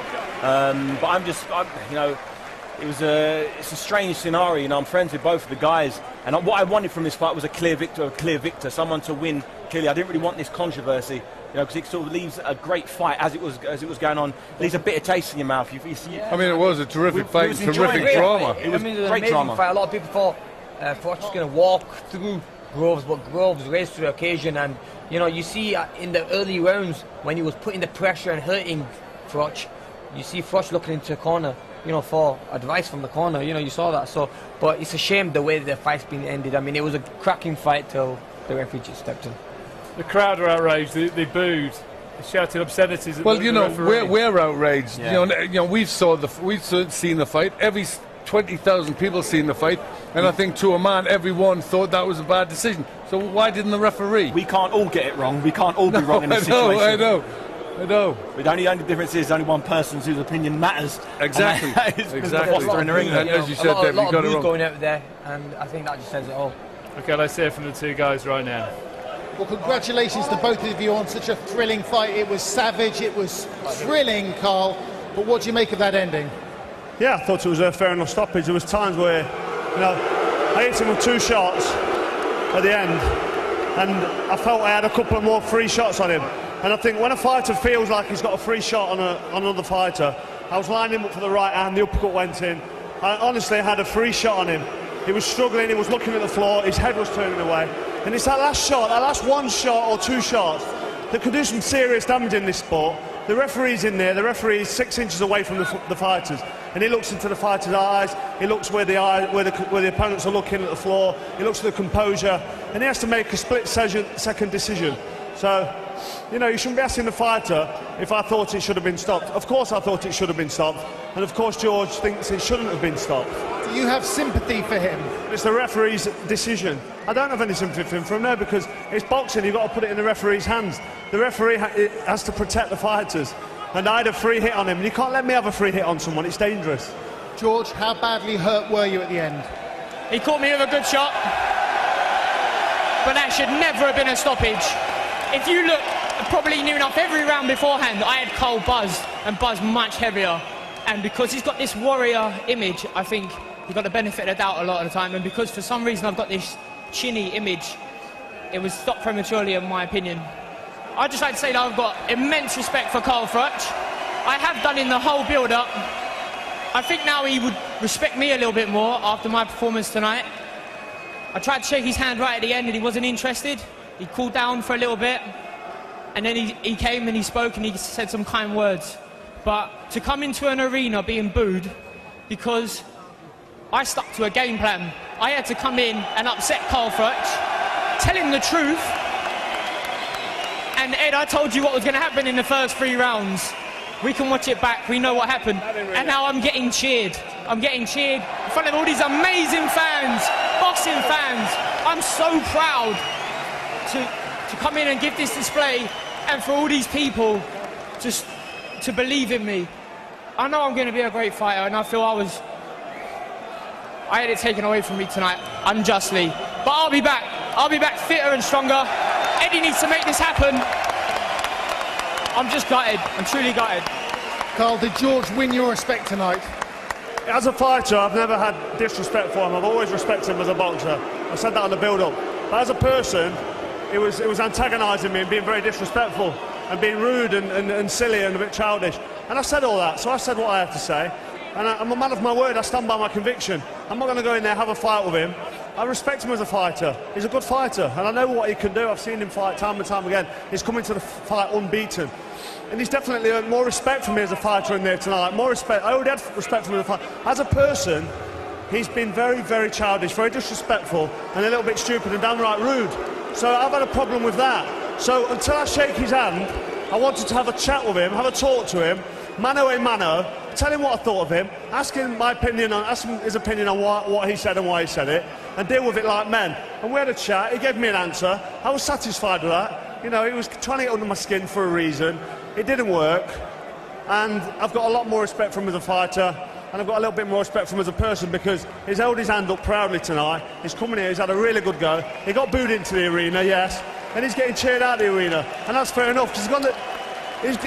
But you know, it's a strange scenario. You know, I'm friends with both of the guys, and what I wanted from this fight was a clear victor, someone to win clearly. I didn't really want this controversy, you know, because it sort of leaves a great fight as it was going on. It leaves a bitter taste in your mouth. I mean, it was a terrific fight, terrific drama. It was an amazing fight. A lot of people thought Froch was going to walk through Groves, but Groves rose to the occasion. And you know, you see in the early rounds when he was putting the pressure and hurting Froch, you see Froch looking into the corner, you know, for advice from the corner. You know, you saw that. So, but it's a shame the way the fight's been ended. I mean, it was a cracking fight till the referee just stepped in. The crowd are outraged. They booed, they shouted obscenities at well, the you know, referee. we're outraged. Yeah. You know, we've seen the fight. Every 20,000 people seen the fight, and I think to a man, everyone thought that was a bad decision. So why didn't the referee? We can't all get it wrong. We can't all be wrong in this situation. I know. But the only difference is only one person whose opinion matters. Exactly. Foster in the ring. And as you said, a lot you got of it wrong. going out there, and I think that just says it all. Okay, let's hear from the 2 guys right now. Well, congratulations to both of you on such a thrilling fight. It was savage, it was thrilling, Karl. But what do you make of that ending? Yeah, I thought it was a fair enough stoppage. There was times where, you know, I hit him with 2 shots at the end, and I felt I had a couple of more free shots on him. And I think when a fighter feels like he's got a free shot on another fighter, I was lining him up for the right hand, the uppercut went in. I honestly had a free shot on him. He was struggling, he was looking at the floor, his head was turning away. And it's that last shot, that last 1 shot or 2 shots that could do some serious damage in this sport. The referee's in there, the referee is 6 inches away from the fighters, and he looks into the fighter's eyes, he looks where the opponents are looking at the floor, he looks at the composure, and he has to make a split-second decision. So, you know, you shouldn't be asking the fighter if I thought it should have been stopped. Of course I thought it should have been stopped, and of course George thinks it shouldn't have been stopped. Do you have sympathy for him? It's the referee's decision. I don't have any sympathy for him from there because it's boxing, you've got to put it in the referee's hands. The referee has to protect the fighters, and I had a free hit on him, and you can't let me have a free hit on someone, it's dangerous. George, how badly hurt were you at the end? He caught me with a good shot, but that should never have been a stoppage. If you look, probably knew enough every round beforehand, I had Karl buzzed, and buzzed much heavier. And because he's got this warrior image, I think he got the benefit of the doubt a lot of the time. And because for some reason I've got this chinny image, it was stopped prematurely, in my opinion. I'd just like to say that I've got immense respect for Karl Froch. I have done in the whole build-up. I think now he would respect me a little bit more after my performance tonight. I tried to shake his hand right at the end and he wasn't interested. He cooled down for a little bit, and then he came and he spoke and he said some kind words. But to come into an arena being booed because I stuck to a game plan. I had to come in and upset Karl Froch, tell him the truth. And Ed, I told you what was going to happen in the first 3 rounds. We can watch it back, we know what happened. And now I'm getting cheered. I'm getting cheered in front of all these amazing fans, boxing fans. I'm so proud to come in and give this display, and for all these people just to believe in me. I know I'm going to be a great fighter, and I feel I had it taken away from me tonight, unjustly. But I'll be back. I'll be back fitter and stronger. Eddie needs to make this happen. I'm just gutted. I'm truly gutted. Carl, did George win your respect tonight? As a fighter, I've never had disrespect for him. I've always respected him as a boxer. I said that on the build-up. But as a person, it was antagonising me and being very disrespectful and being rude and silly and a bit childish. And I said all that, so I said what I have to say. And I'm a man of my word. I stand by my conviction. I'm not going to go in there and have a fight with him. I respect him as a fighter. He's a good fighter, and I know what he can do. I've seen him fight time and time again. He's coming to the fight unbeaten. And he's definitely earned more respect from me as a fighter in there tonight. More respect. I already had respect from him as a fighter. As a person, he's been very, very childish, very disrespectful, and a little bit stupid and downright rude. So I've had a problem with that. So until I shake his hand, I wanted to have a chat with him, have a talk to him, mano a mano, tell him what I thought of him, ask him his opinion on what he said and why he said it, and deal with it like men. And we had a chat, he gave me an answer, I was satisfied with that. You know, he was trying to get under my skin for a reason, it didn't work, and I've got a lot more respect for him as a fighter, and I've got a little bit more respect for him as a person, because he's held his hand up proudly tonight, he's coming here, he's had a really good go, he got booed into the arena, yes, and he's getting cheered out of the arena, and that's fair enough, because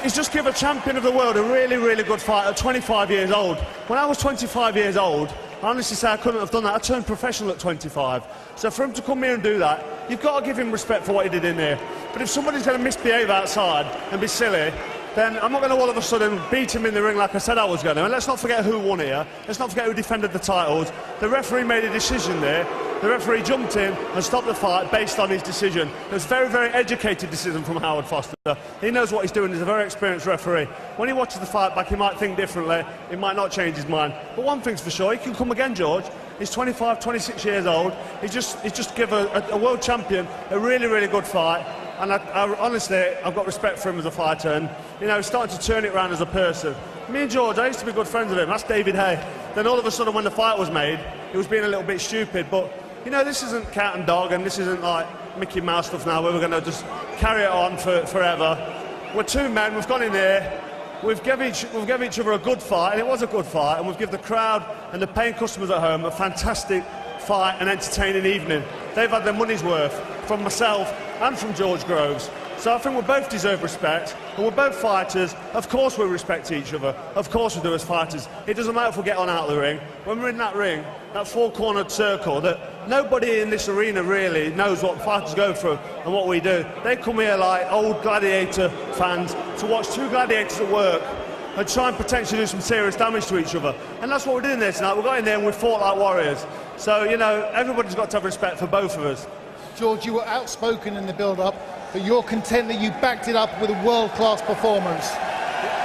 he's just given a champion of the world a really, really good fight at 25 years old. When I was 25 years old, I honestly say I couldn't have done that. I turned professional at 25. So for him to come here and do that, you've got to give him respect for what he did in there. But if somebody's going to misbehave outside and be silly, then I'm not going to all of a sudden beat him in the ring like I said I was going to. And let's not forget who won here. Let's not forget who defended the titles. The referee made a decision there. The referee jumped in and stopped the fight based on his decision. It was a very, very educated decision from Howard Foster. He knows what he's doing. He's a very experienced referee. When he watches the fight back, he might think differently. He might not change his mind. But one thing's for sure, he can come again, George. He's 25, 26 years old. He's just give a world champion a really, really good fight. And honestly, I've got respect for him as a fighter. And, you know, he's starting to turn it around as a person. Me and George, I used to be good friends with him. That's David Hay. Then all of a sudden, when the fight was made, he was being a little bit stupid. But, you know, this isn't cat and dog, and this isn't like Mickey Mouse stuff now, where we're going to just carry it on forever. We're two men, we've gone in there, we've given each other a good fight, and it was a good fight, and we've given the crowd and the paying customers at home a fantastic fight and entertaining evening. They've had their money's worth from myself and from George Groves. So I think we both deserve respect, and we're both fighters. Of course we respect each other. Of course we do as fighters. It doesn't matter if we get on out of the ring. When we're in that ring, that four-cornered circle, that nobody in this arena really knows what fighters go through and what we do. They come here like old gladiator fans to watch two gladiators at work and try and potentially do some serious damage to each other. And that's what we're doing there tonight. We got in there and we fought like warriors. So, you know, everybody's got to have respect for both of us. George, you were outspoken in the build-up, but you're content that you backed it up with a world-class performance.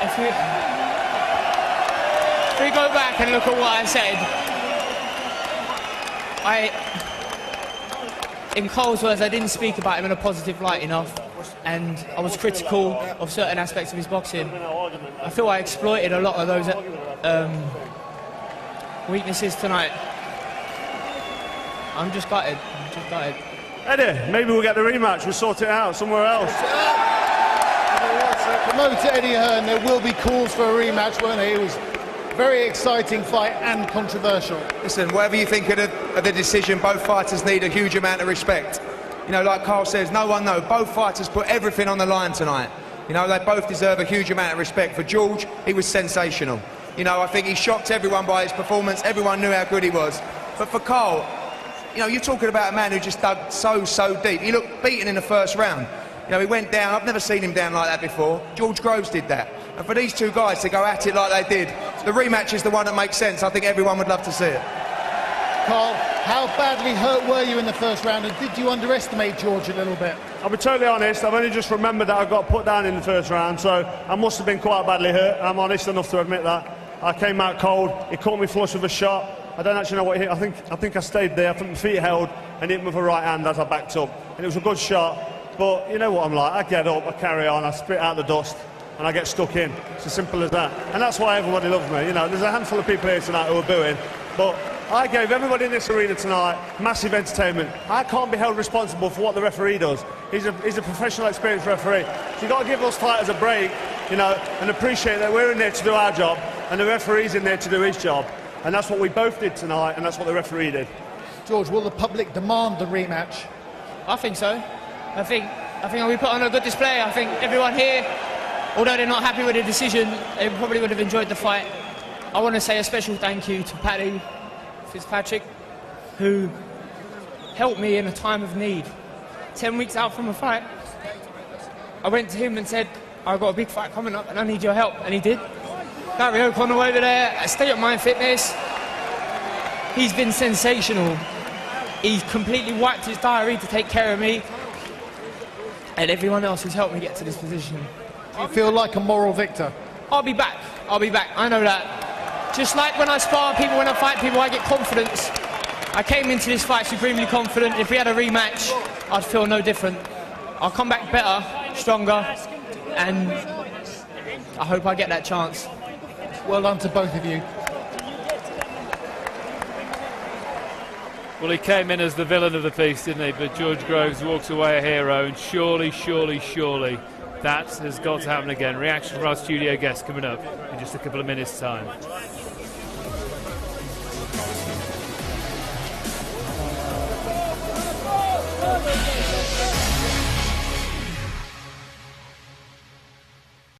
If we go back and look at what I said, in Cole's words, I didn't speak about him in a positive light enough, and I was critical of certain aspects of his boxing. I feel I exploited a lot of those weaknesses tonight. I'm just gutted. Eddie, maybe we'll get the rematch, we'll sort it out somewhere else. Promoter Eddie Hearn, there will be calls for a rematch, won't there? It was a very exciting fight and controversial. Listen, whatever you think of the decision, both fighters need a huge amount of respect. You know, like Carl says, no one knows. Both fighters put everything on the line tonight. You know, they both deserve a huge amount of respect. For George, he was sensational. You know, I think he shocked everyone by his performance. Everyone knew how good he was. But for Carl, you know, you're talking about a man who just dug so deep. He looked beaten in the first round. You know, he went down. I've never seen him down like that before. George Groves did that. And for these two guys to go at it like they did, the rematch is the one that makes sense. I think everyone would love to see it. Carl, how badly hurt were you in the first round, and did you underestimate George a little bit? I'll be totally honest, I've only just remembered that I got put down in the first round, so I must have been quite badly hurt. I'm honest enough to admit that. I came out cold, he caught me flush with a shot. I don't actually know what he hit. I think I stayed there, I think my feet held, and hit me with a right hand as I backed up. And it was a good shot, but you know what I'm like, I get up, I carry on, I spit out the dust, and I get stuck in. It's as simple as that. And that's why everybody loves me. You know, there's a handful of people here tonight who are booing, but I gave everybody in this arena tonight massive entertainment. I can't be held responsible for what the referee does. He's a professional, experienced referee. So you've got to give us fighters a break, you know, and appreciate that we're in there to do our job, and the referee's in there to do his job. And that's what we both did tonight, and that's what the referee did. George, will the public demand the rematch? I think so. I think we put on a good display. I think everyone here, although they're not happy with the decision, they probably would have enjoyed the fight. I want to say a special thank you to Paddy Fitzpatrick, who helped me in a time of need. 10 weeks out from a fight, I went to him and said, I've got a big fight coming up and I need your help, and he did. Gary O'Connell over there, State of Mind Fitness, he's been sensational. He's completely wiped his diary to take care of me, and everyone else has helped me get to this position. Do you feel like a moral victor? I'll be back, I know that. Just like when I spar people, when I fight people, I get confidence. I came into this fight supremely confident. If we had a rematch, I'd feel no different. I'll come back better, stronger, and I hope I get that chance. Well done to both of you. Well, he came in as the villain of the piece, didn't he? But George Groves walks away a hero, and surely that has got to happen again. Reaction from our studio guest coming up in just a couple of minutes' time.